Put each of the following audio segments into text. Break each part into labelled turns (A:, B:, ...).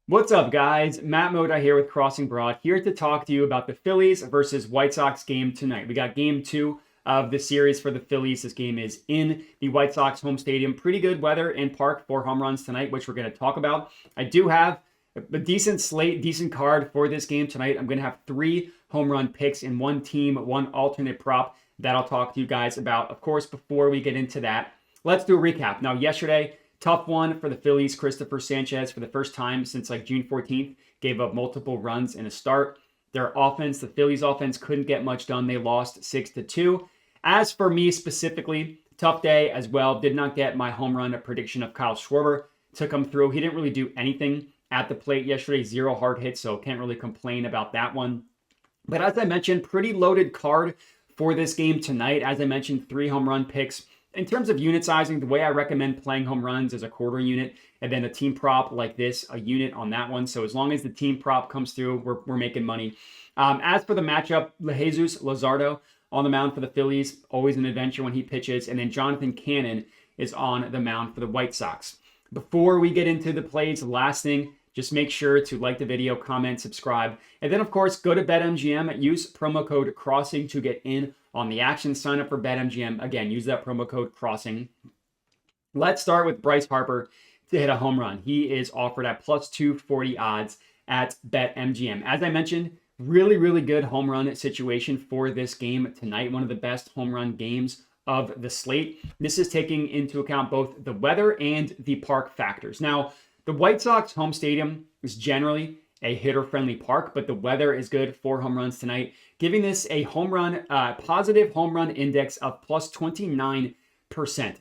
A: What's up, guys? Matt Moda here with Crossing Broad, here to talk to you about the Phillies versus White Sox game tonight. We got game two of the series for the Phillies. This game is in the White Sox home stadium. Pretty good weather in park, 4 home runs tonight, which we're going to talk about. I do have a decent slate, decent card for this game tonight. I'm going to have 3 home run picks in one team, one alternate prop that I'll talk to you guys about. Of course, before we get into that, let's do a recap. Now, yesterday, tough one for the Phillies. Christopher Sanchez, for the first time since like June 14th, gave up multiple runs in a start. Their offense, the Phillies offense, couldn't get much done. They lost 6-2. As for me specifically, tough day as well. Did not get my home run prediction of Kyle Schwarber to come through. He didn't really do anything at the plate yesterday. 0 hard hits, so can't really complain about that one. But as I mentioned, pretty loaded card for this game tonight. As I mentioned, 3 home run picks. In terms of unit sizing, the way I recommend playing home runs is a quarter unit, and then a team prop like this, a unit on that one. So as long as the team prop comes through, we're making money. As for the matchup, Jesus Luzardo on the mound for the Phillies, always an adventure when he pitches. And then Jonathan Cannon is on the mound for the White Sox. Before we get into the plays, last thing, just make sure to like the video, comment, subscribe. And then, of course, go to BetMGM, use promo code CROSSING to get in on the action. Sign up for BetMGM. Again, use that promo code CROSSING. Let's start with Bryce Harper to hit a home run. He is offered at plus 240 odds at BetMGM. As I mentioned, really good home run situation for this game tonight. One of the best home run games of the slate. This is taking into account both the weather and the park factors. Now, the White Sox home stadium is generally a hitter-friendly park, but the weather is good. 4 home runs tonight, giving this a home run, positive home run index of plus 29%.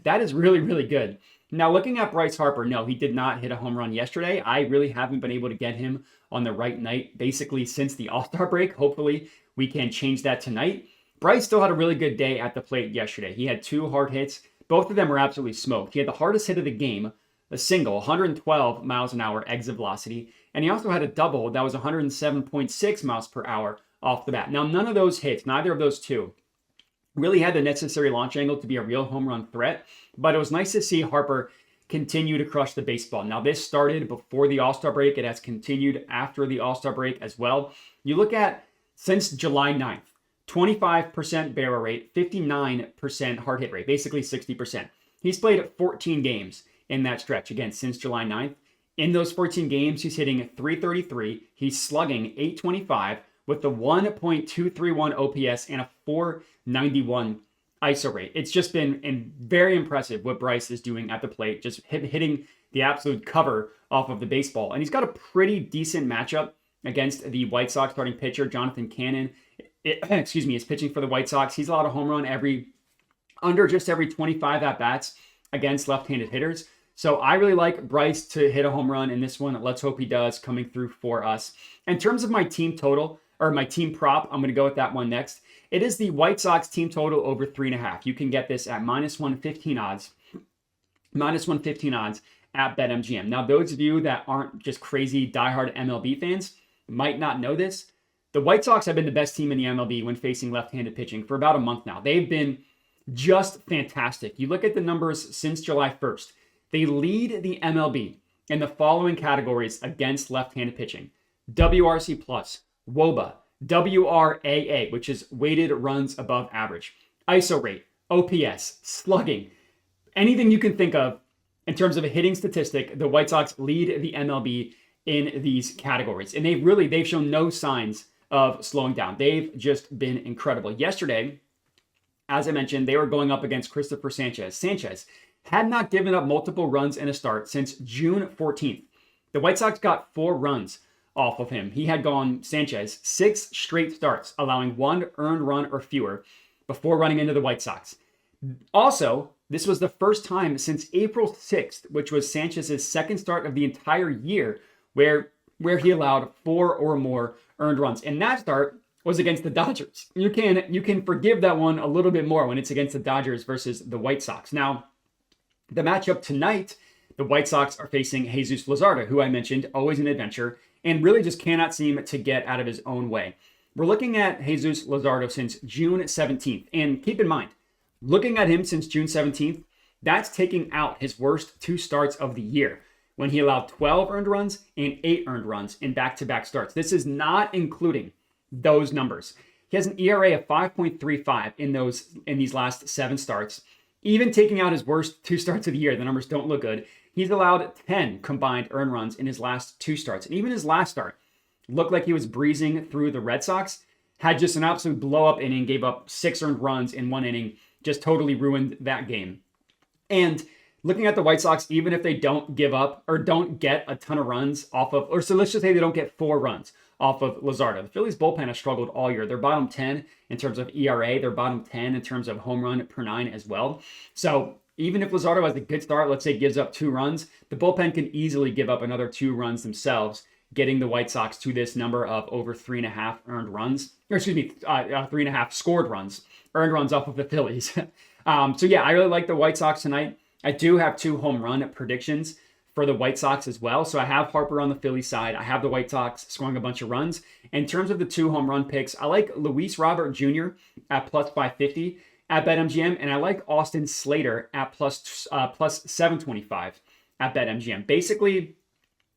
A: That is really good. Now, looking at Bryce Harper, no, he did not hit a home run yesterday. I really haven't been able to get him on the right night, basically since the All-Star break. Hopefully, we can change that tonight. Bryce still had a really good day at the plate yesterday. He had 2 hard hits. Both of them were absolutely smoked. He had the hardest hit of the game, a single, 112 miles an hour exit velocity. And he also had a double that was 107.6 miles per hour off the bat. Now, none of those hits, neither of those two, really had the necessary launch angle to be a real home run threat. But it was nice to see Harper continue to crush the baseball. Now, this started before the All-Star break. It has continued after the All-Star break as well. You look at since July 9th, 25% barrel rate, 59% hard hit rate, basically 60%. He's played 14 games in that stretch, again, since July 9th. In those 14 games, he's hitting 333. He's slugging 825 with the 1.231 OPS and a 491 ISO rate. It's just been very impressive what Bryce is doing at the plate, just hitting the absolute cover off of the baseball. And he's got a pretty decent matchup against the White Sox starting pitcher, Jonathan Cannon. Is pitching for the White Sox. He's allowed a home run under just every 25 at-bats against left-handed hitters. So I really like Bryce to hit a home run in this one. Let's hope he does, coming through for us. In terms of my team total, or my team prop, I'm going to go with that one next. It is the White Sox team total over 3.5. You can get this at minus 115 odds. Minus 115 odds at BetMGM. Now, those of you that aren't just crazy diehard MLB fans might not know this. The White Sox have been the best team in the MLB when facing left-handed pitching for about a month now. They've been just fantastic. You look at the numbers since July 1st. They lead the MLB in the following categories against left-handed pitching: WRC+, WOBA, WRAA, which is weighted runs above average, ISO rate, OPS, slugging, anything you can think of in terms of a hitting statistic. The White Sox lead the MLB in these categories, and they've shown no signs of slowing down. They've just been incredible. Yesterday, as I mentioned, they were going up against Christopher Sanchez. Sanchez had not given up multiple runs in a start since June 14th. The White Sox got 4 runs off of him. He had gone, Sanchez, 6 straight starts, allowing 1 earned run or fewer before running into the White Sox. Also, this was the first time since April 6th, which was Sanchez's second start of the entire year, where he allowed 4 or more earned runs. And that start was against the Dodgers. You can forgive that one a little bit more when it's against the Dodgers versus the White Sox. Now, the matchup tonight, the White Sox are facing Jesus Luzardo, who I mentioned, always an adventure, and really just cannot seem to get out of his own way. We're looking at Jesus Luzardo since June 17th. And keep in mind, looking at him since June 17th, that's taking out his worst 2 starts of the year, when he allowed 12 earned runs and 8 earned runs in back-to-back starts. This is not including those numbers. He has an ERA of 5.35 in these last 7 starts. Even taking out his worst 2 starts of the year, the numbers don't look good. He's allowed 10 combined earned runs in his last 2 starts. And even his last start looked like he was breezing through the Red Sox. Had just an absolute blow-up inning, gave up 6 earned runs in 1 inning, just totally ruined that game. And looking at the White Sox, even if they don't give up or don't get a ton of runs off of, or so let's just say they don't get 4 runs off of Luzardo. The Phillies bullpen has struggled all year. They're bottom 10 in terms of ERA. They're bottom 10 in terms of home run per 9 as well. So even if Luzardo has a good start, let's say gives up 2 runs, the bullpen can easily give up another 2 runs themselves, getting the White Sox to this number of over 3.5 earned runs, or 3.5 scored runs, earned runs off of the Phillies. So yeah, I really like the White Sox tonight. I do have 2 home run predictions for the White Sox as well. So I have Harper on the Phillies side. I have the White Sox scoring a bunch of runs. In terms of the 2 home run picks, I like Luis Robert Jr. at plus 550 at BetMGM, and I like Austin Slater at plus 725 at BetMGM. Basically,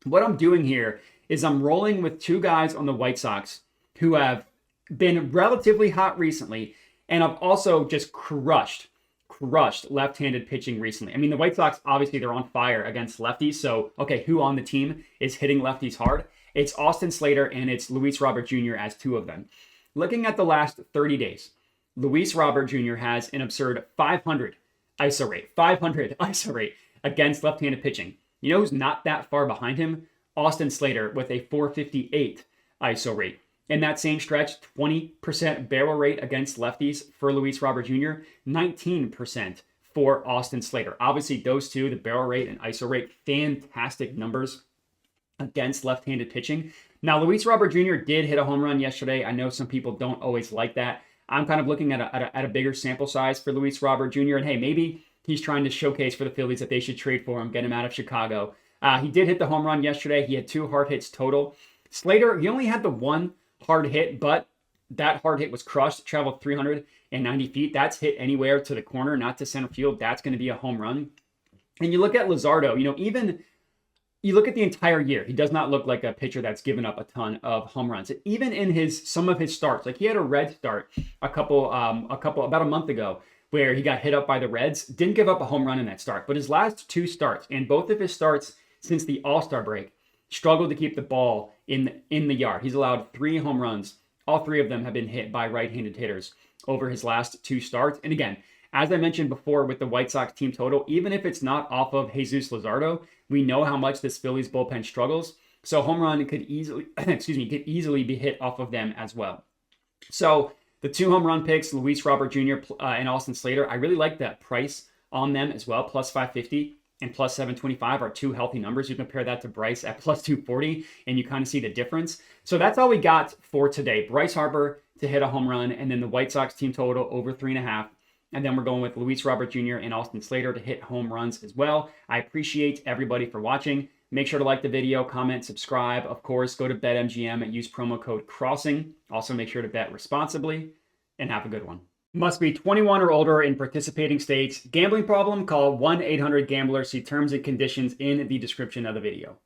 A: what I'm doing here is I'm rolling with 2 guys on the White Sox who have been relatively hot recently, and I've also just crushed left-handed pitching recently. I mean, the White Sox, obviously, they're on fire against lefties. So, okay, who on the team is hitting lefties hard? It's Austin Slater and it's Luis Robert Jr. as 2 of them. Looking at the last 30 days, Luis Robert Jr. has an absurd 500 ISO rate against left-handed pitching. You know who's not that far behind him? Austin Slater with a 458 ISO rate. In that same stretch, 20% barrel rate against lefties for Luis Robert Jr., 19% for Austin Slater. Obviously, those 2, the barrel rate and ISO rate, fantastic numbers against left-handed pitching. Now, Luis Robert Jr. did hit a home run yesterday. I know some people don't always like that. I'm kind of looking at a bigger sample size for Luis Robert Jr. And hey, maybe he's trying to showcase for the Phillies that they should trade for him, get him out of Chicago. He did hit the home run yesterday. He had 2 hard hits total. Slater, he only had the 1 hard hit, but that hard hit was crushed, traveled 390 feet. That's hit anywhere to the corner, not to center field. That's going to be a home run. And you look at Luzardo, even you look at the entire year, he does not look like a pitcher that's given up a ton of home runs. And even in some of his starts, like he had a red start about a month ago where he got hit up by the Reds, didn't give up a home run in that start. But his last 2 starts, and both of his starts since the All-Star break, struggled to keep the ball in the yard. He's allowed 3 home runs. All 3 of them have been hit by right-handed hitters over his last 2 starts. And again, as I mentioned before with the White Sox team total, even if it's not off of Jesus Luzardo, we know how much this Phillies bullpen struggles. So home run could easily, be hit off of them as well. So the 2 home run picks, Luis Robert Jr. And Austin Slater, I really like that price on them as well, plus 550. And plus 725 are 2 healthy numbers. You compare that to Bryce at plus 240, and you kind of see the difference. So that's all we got for today. Bryce Harper to hit a home run, and then the White Sox team total over 3.5. And then we're going with Luis Robert Jr. and Austin Slater to hit home runs as well. I appreciate everybody for watching. Make sure to like the video, comment, subscribe. Of course, go to BetMGM and use promo code CROSSING. Also, make sure to bet responsibly, and have a good one. Must be 21 or older in participating states. Gambling problem? Call 1-800-GAMBLER. See terms and conditions in the description of the video.